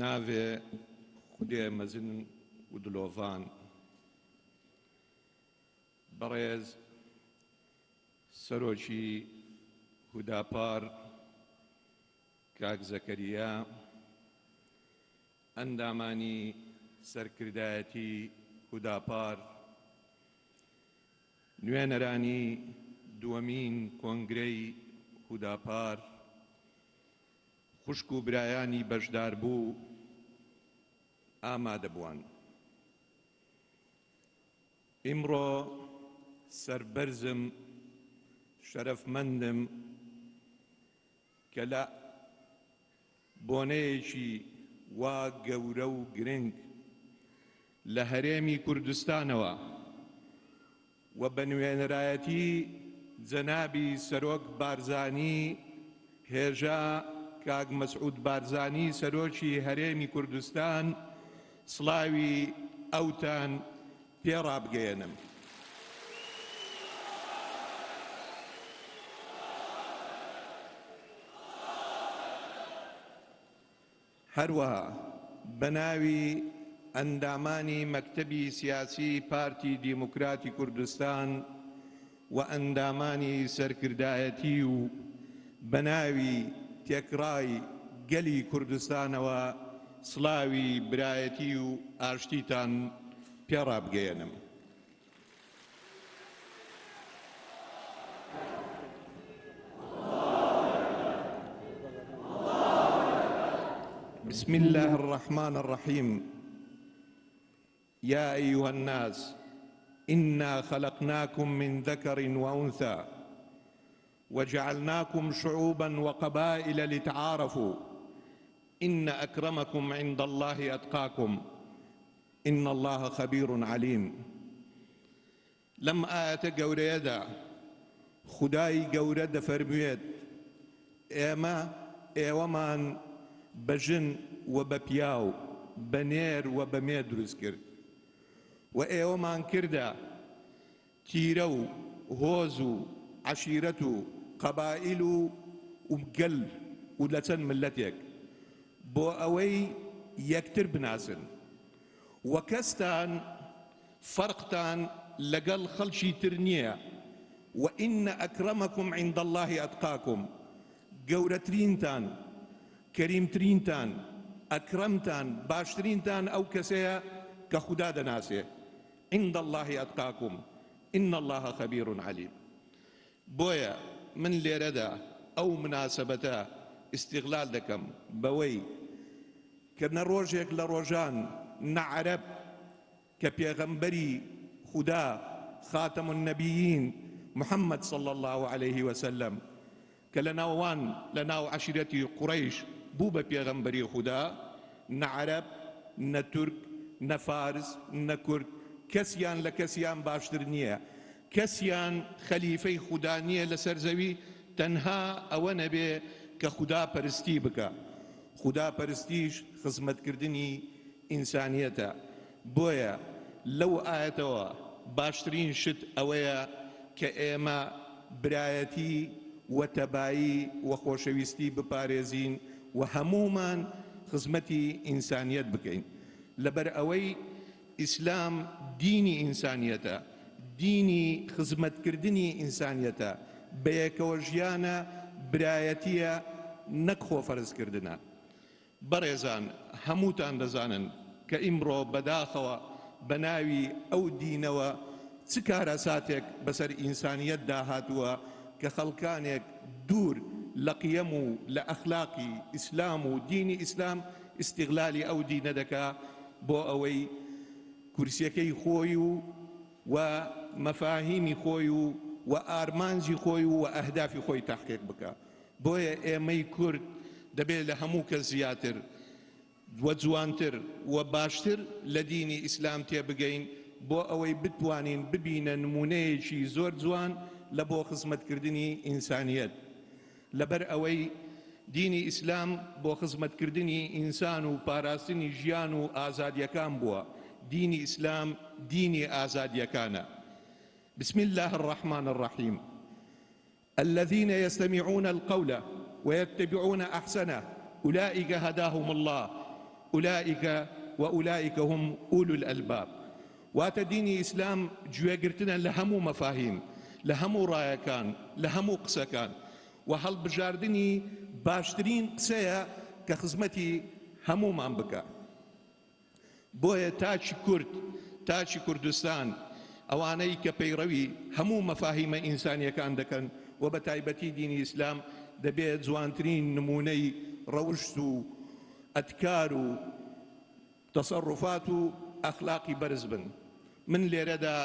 ناوێ خودێ مەزن و دلۆڤان بەڕێز سەرۆکی هوداپار کاک زەکەریا ئەندامانی سەرکردایەتی هوداپار نوێنەرانی دووەمین کۆنگرەی هوداپار خوشک و برایانی بەشدار بوو ئامادەبووان ئیمڕۆ سەربەرزم شەرەفمەندم کە لە بۆنەیەکی وا گەورە و گرنگ لە هەرێمی کوردستانەوە و بە نوێنەرایەتی جەنابی سەرۆک بارزانی هێژە کاک مەسعود بارزانی سەرۆکی هەرێمی کوردستان سڵاوی ئەوتان پێڕابگەێنم. هەروەها بە ناوی ئەندامانی مەکتەبی سیاسی پارتی دیموکراتی کوردستان و ئەندامانی سەرکردایەتی و بە ناوی تێکڕای گەلی کوردستانەوە سڵاوی برایەتی و ئاشتیتان پێڕابگەێنم. بسم الله الرحمن الرحيم يا أيها الناس إنا خلقناكم من ذكر وأنثى وجعلناكم شعوبا وقبائل لتعارفوا إن أكرمكم عند الله أتقاكم إن الله خبير عليم. لم آية قوريدا خداي قورد فرميت إيما إيومان بەژن و بە پیاو بە نێر و بە مێ دروست کرد و ئێوەمان کردە تیرە و هۆز و عەشیرەت و قەبائیل و گەل و لە چەند ملەتێک بۆ ئەوەی یەکتر بناسن و کەستان فەرقتان لەگەڵ خەڵکی تر نییە و ئینە ئەکرەمەکم عیند الله ئەتقاکم گەورەترینتان کەریمترینتان ئەکرەمتان باشترینتان ئەو کەسەیە کە خودا دەناسێ عند الله ئەتقاکم إن الله خبير عليم. بۆیە من لێرەدا ئەو مناسەبەتە ئیستیغلال دەکەم بەوەی کە نە ڕۆژێک لە ڕۆژان نە عەرەب کە پێغەمبەری خودا خاتەم النەبیین محەممەد صلى الله عليه وسلم کە لە ناوان لە ناو عەشیرەتی قوڕەیش بوو بە پێغەمبەری خودا نە عەرەب نە تورک نە فارس نە کورد کەسیان لە کەسیان باشتر نییە کەسیان خەلیفەی خودا نییە لەسەر زەوی تەنها ئەوە نەبێ کە خودا پەرستی بکە خودا پەرستیش خزمەتکردنی ئینسانیەتە. بۆیە لەو ئاەتەوە باشترین شت ئەوەیە کە ئێمە برایەتی و تەبایی و خۆشەویستی بپارێزین و هەموومان خزمەتی ئینسانیەت بکەین لەبەر ئەوەی ئیسلام دینی ئینسانیەتە دینی خزمەتکردنی ئینسانیەتە بە یەکەوە ژیانە برایەتیە نەک خۆفەرزکردنە. بەڕێزان هەمووتان دەزانن کە ئیمڕۆ بەداخەوە بە ناوی ئەو دینەوە چ کارەساتێک بەسەر ئینسانیەت داهاتووە کە خەڵکانێک دوور لە قیەم و لە ئەخلاقی ئیسلام و دینی ئیسلام ئیستیغلالی ئەو دینە دەکا بۆ ئەوەی کورسیەکەی خۆی و مەفاهیمی خۆی و ئارمانجی خۆی و ئەهدافی خۆی تەحقیق بکە. بۆیە ئێمەی کورد دەبێت لە هەموو کەس زیاتر و جوانتر و باشتر لە دینی ئیسلام تێبگەین بۆ ئەوەی بتوانین ببینە نمونەیەکی زۆر جوان لە بۆ خزمەتکردنی ئینسانیەت. لەبەر ئەوەی دینی ئیسلام بۆ خزمەتکردنی ئینسان و پاراستنی ژیان و ئازادیەکان بووە. دینی ئیسلام دینی ئازادیەکانە. بسم الله الرحمن الرحيم الذين يستمعون القول ويتبعون أحسنه أولئك هداهم الله وأولئك هم أولو الألباب. واتە دینی ئیسلام گوێگرتنە لە هەموو مەفاهیم، لە هەموو ڕایەکان، لە هەموو قسەکان و هەڵبژاردننی باشترین قسەیە کە خزمەتی هەموومان بکە. بۆیە تاچی کورد، تاچی کوردستان، ئەوانەی کە پەیڕەوی هەموو مەفاهیمە ئینسانیەکان دەکەن و بە تایبەتی دینی ئیسلام دەبێت جوانترین نمونەی ڕەوشت و ئەتکار و تەسەڕوفات و ئەخلاقی بەرز بن. من لێرەدا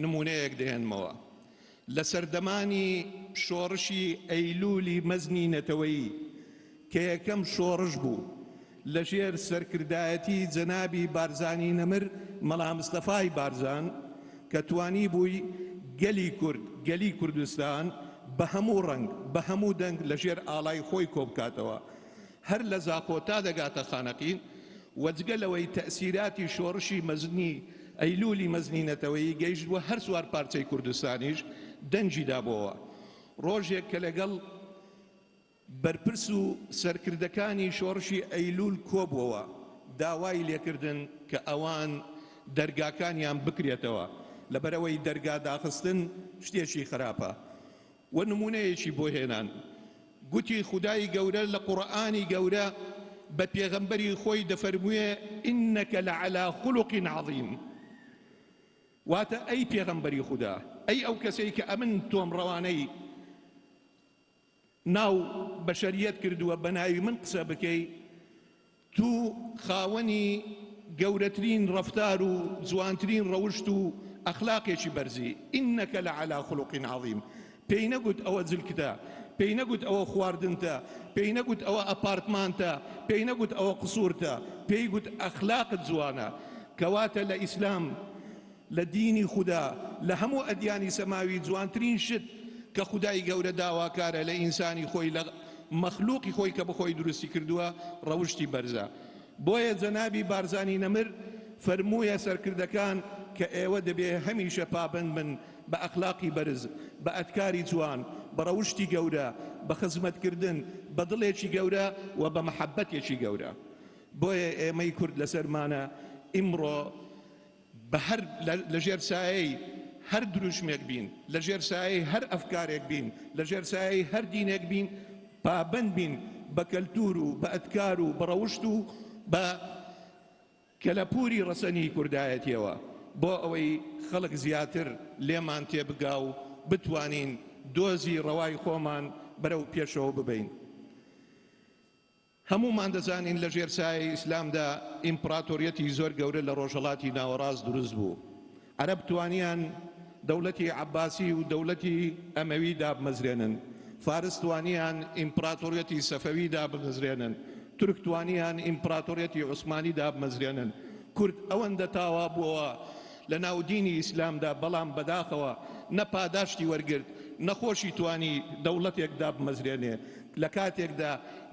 نمونەیەک دەهێنمەوە لە سەردەمانی شۆڕشی ئەیلولی مەزنی نەتەوەیی کە یەکەم شۆڕش بوو لە ژێر سەرکردایەتی جەنابی بارزانی نەمر مەڵا مستەفای بارزان کە توانی بووی گەلی کورد، گەلی کوردستان بە هەموو ڕەنگ، بە هەموو دەنگ لە ژێر ئاڵای خۆی کۆبکاتەوە، هەر لە زاخۆ تا دەگاتە خانەقین وەجگەلەوەی تەئسیراتی شۆڕشی مەزنی ئەیلولی مەزنی نەتەوەیی گەیشتووە هەر سوار پارچەی کوردستانیش دەنجی دابەوە. ڕۆژێک کە لەگەڵ بەرپرس و سەرکردەکانی شۆڕشی ئەیلول کۆبووەوە داوای لێکردن کە ئەوان دەرگاکانیان بکرێتەوە لەبەرەوەی دەرگا داخستن شتێکی خراپە و نمونەیەکی بۆ هێنان. گوتی خودای گەورە لە قورئانی گەورە بە پێغەمبەری خۆی دەفەرموویە ئینەکە لەعەلا خولوق عەظیم. واتە ئەی پێغەمبەری خودا، ئەی ئەو کەسەی کە ئەمن تۆم ڕەوانەی ناو بەشەریەت کردووە بە ناوی من قسە بکەی، تو خاوەنی گەورەترین ڕەفتار و جوانترین ڕەوشت و ئەخلاقێکی بەرزی. ئینەکە لەعەلا خولوق عەظیم. پێی نەگوت ئەوە جلکتە، پێی نەگوت ئەوە خواردنتە، پێی نەگوت ئەوە ئەپارتمانتە، پێی نەگوت ئەوە قسوورتە، پێی گوت ئەخلاقت جوانە. کەواتە لە ئیسلام، لە دینی خوددا، لە هەموو ئەدیانی سەماوی جوانترین شت کە خودای گەورە داواکارە لە ئینسانی خۆی، لە مەخلوقی خۆی کە بخۆی دروستی کردووە، ڕەوشتی بەرزە. بۆیە جەنابی بارزانی نەمر فەرموویە سەرکردەکان کە ئێوە دەبێ هەمیشە پابند بن بە ئەخلاقی بەرز، بە ئەتکاری جوان، بە ڕەوشتی گەورە، بە خزمەتکردن، بە دڵێکی گەورە و بە مەحەبەتێکی گەورە. بۆیە ئێمەی کورد لەسەرمانە ئیمڕۆ بە هەر لە ژێر سایەی هەر دروشمێک بین، لە ژێر سایەی هەر ئەفکارێک بین، لە ژێر سایەی هەر دینێک بین، پابند بین بە کەلتور و بە ئەتکار و بە ڕەوشت و بە کەلەپوری ڕەسەنی کوردایەتیەوە، بۆ ئەوەی خەڵک زیاتر لێمان تێبگا و بتوانین دۆزی ڕەوای خۆمان بەرەو پێشەوە ببین. هەموومان دەزانین لە ژێر سایەی ئیسلامدا ئیمپراتۆریەتی زۆر گەورە لە ڕۆژهەڵاتی ناوەڕاست دروست بوو. عەرەب توانیان دەوڵەتی عەباسی و دەوڵەتی ئەمەوی دابمەزرێنن، فارس توانیان ئیمپراتۆریەتی سەفەوی دابمەزرێنن، تورک توانیان ئیمپراتۆریەتی عوسمانی دابمەزرێنن. کورد ئەوەندە تاوا بووەوە لە ناو دینی ئیسلامدا، بەڵام بەداخەوە نە پاداشتی وەرگرت، نەخۆشی توانی دەوڵەتێک دابمەزرێنێ لە کاتێکدا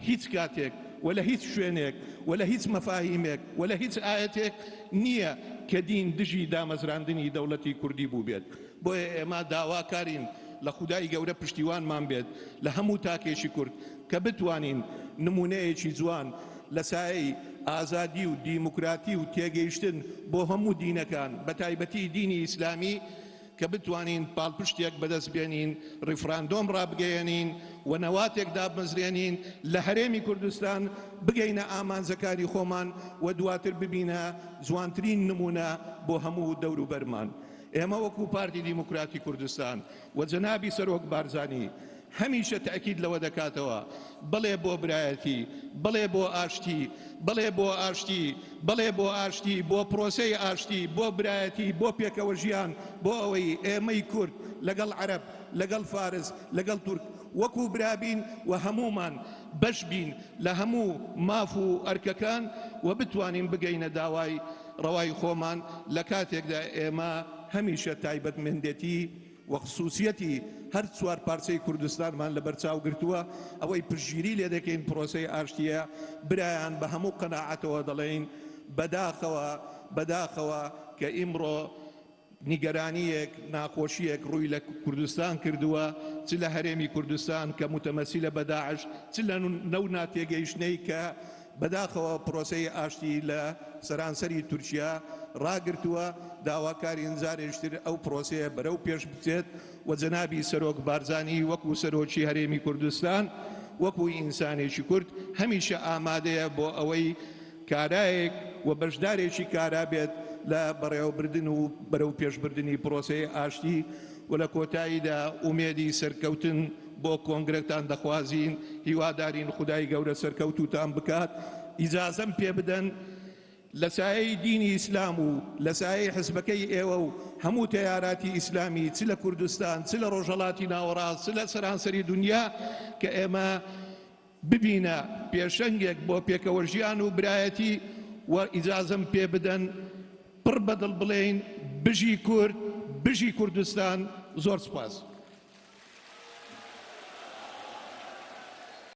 هیچ کاتێک ولا هیچ شوێنێک ولا هیچ مەفاهیمێک ولا هیچ ئاەتێک نییە کە دین دژی دامەزراندنی دەوڵەتی کوردی بوو بێت. بۆیە ئێمە داواکارین لە خودای گەورە پشتیوانمان بێت لە هەموو تاکێشی کورد کە بتوانین نمونەیەکی جوان لە سایەی ئازادی و دیموکراتی و تێگەیشتن بۆ هەموو دینەکان، بە تایبەتی دینی ئیسلامی، کە بتوانین پاڵپشتێک بەدەست بێنین، ڕیفراندۆم ڕابگەیەنین و نەواتێک دابمەزرێنین لە هەرێمی کوردستان، بگەینە ئامانجەکانی خۆمان و دواتر ببینە جوانترین نمونە بۆ هەموو دەور و بەرمان. ئێمە وەکو پارتی دیموکراتی کوردستان و جەنابی سەرۆک بارزانی هەمیشە تەئکید لەوە دەکاتەوە بڵێ بۆ برایەتی، بڵێ بۆ ئاشتی، بڵێ بۆ ئاشتی، بڵێ بۆ ئاشتی، بۆ پرۆسەی ئاشتی، بۆ برایەتی، بۆ پێکەوە ژیان، بۆ ئەوەی ئێمەی کورد لەگەڵ عەرەب، لەگەڵ فارس، لەگەڵ تورک وەکو برابین و هەموومان بەش بین لە هەموو ماف و ئەرکەکان و بتوانین بگەینە داوای ڕەوای خۆمان لە کاتێکدا ئێمە هەمیشە تایبەتمەندێتی و خصوصیەتی هەر چوار پارچەی کوردستانمان لە بەرچاو گرتووە، ئەوەی پشگیری لێ دەکەین پرۆسەی ئاشتیە، برایان بە هەموو قەناعەتەوە دەڵێین بەداخەوە کە ئیمڕۆ نیگەرانیەک، ناخۆشیەک ڕووی لە کوردستان کردووە، چ لە هەرێمی کوردستان کە متەمەسیلە بە داعش، چ لە نەو ناتێگەیشتنەی کە بەداخەوە پرۆسەی ئاشتی لە سەرانسەری تورکیا ڕاگرتووە داواکاری هەنجارێشتر ئەو پرۆسەیە بەرەو پێش بچێت و جەنابی سەرۆک بارزانی وەکو سەرۆکی هەرێمی کوردستان وەکو ئینسانێکی کورد هەمیشە ئامادەیە بۆ ئەوەی کارایەک و بەشدارێکی کارا بێت لە بەڕێوەبردن و بەرەو پێشبردننی پرۆسەی ئاشتی و لە کۆتاییدا ئومێدی سەرکەوتن بۆ کۆنگرەتان دەخوازین هیوادارین خودای گەورە سەرکەوتوتان بکات ئیجازەم پێ بدەن لە سایەی دینی ئیسلام و لە سایەی حزبەکەی ئێوە و هەموو تەیاراتی ئیسلامی چ لە کوردستان چ لە ڕۆژهەڵاتی ناوەڕاست چ لە سەرانسەری دنیا کە ئێمە ببینە پێشەنگێک بۆ پێکەوە ژیان و برایەتی و ئیجازەم پێ بدەن پڕ بەدڵ بڵێین بژی کورد بژی کوردستان زۆر سوپاس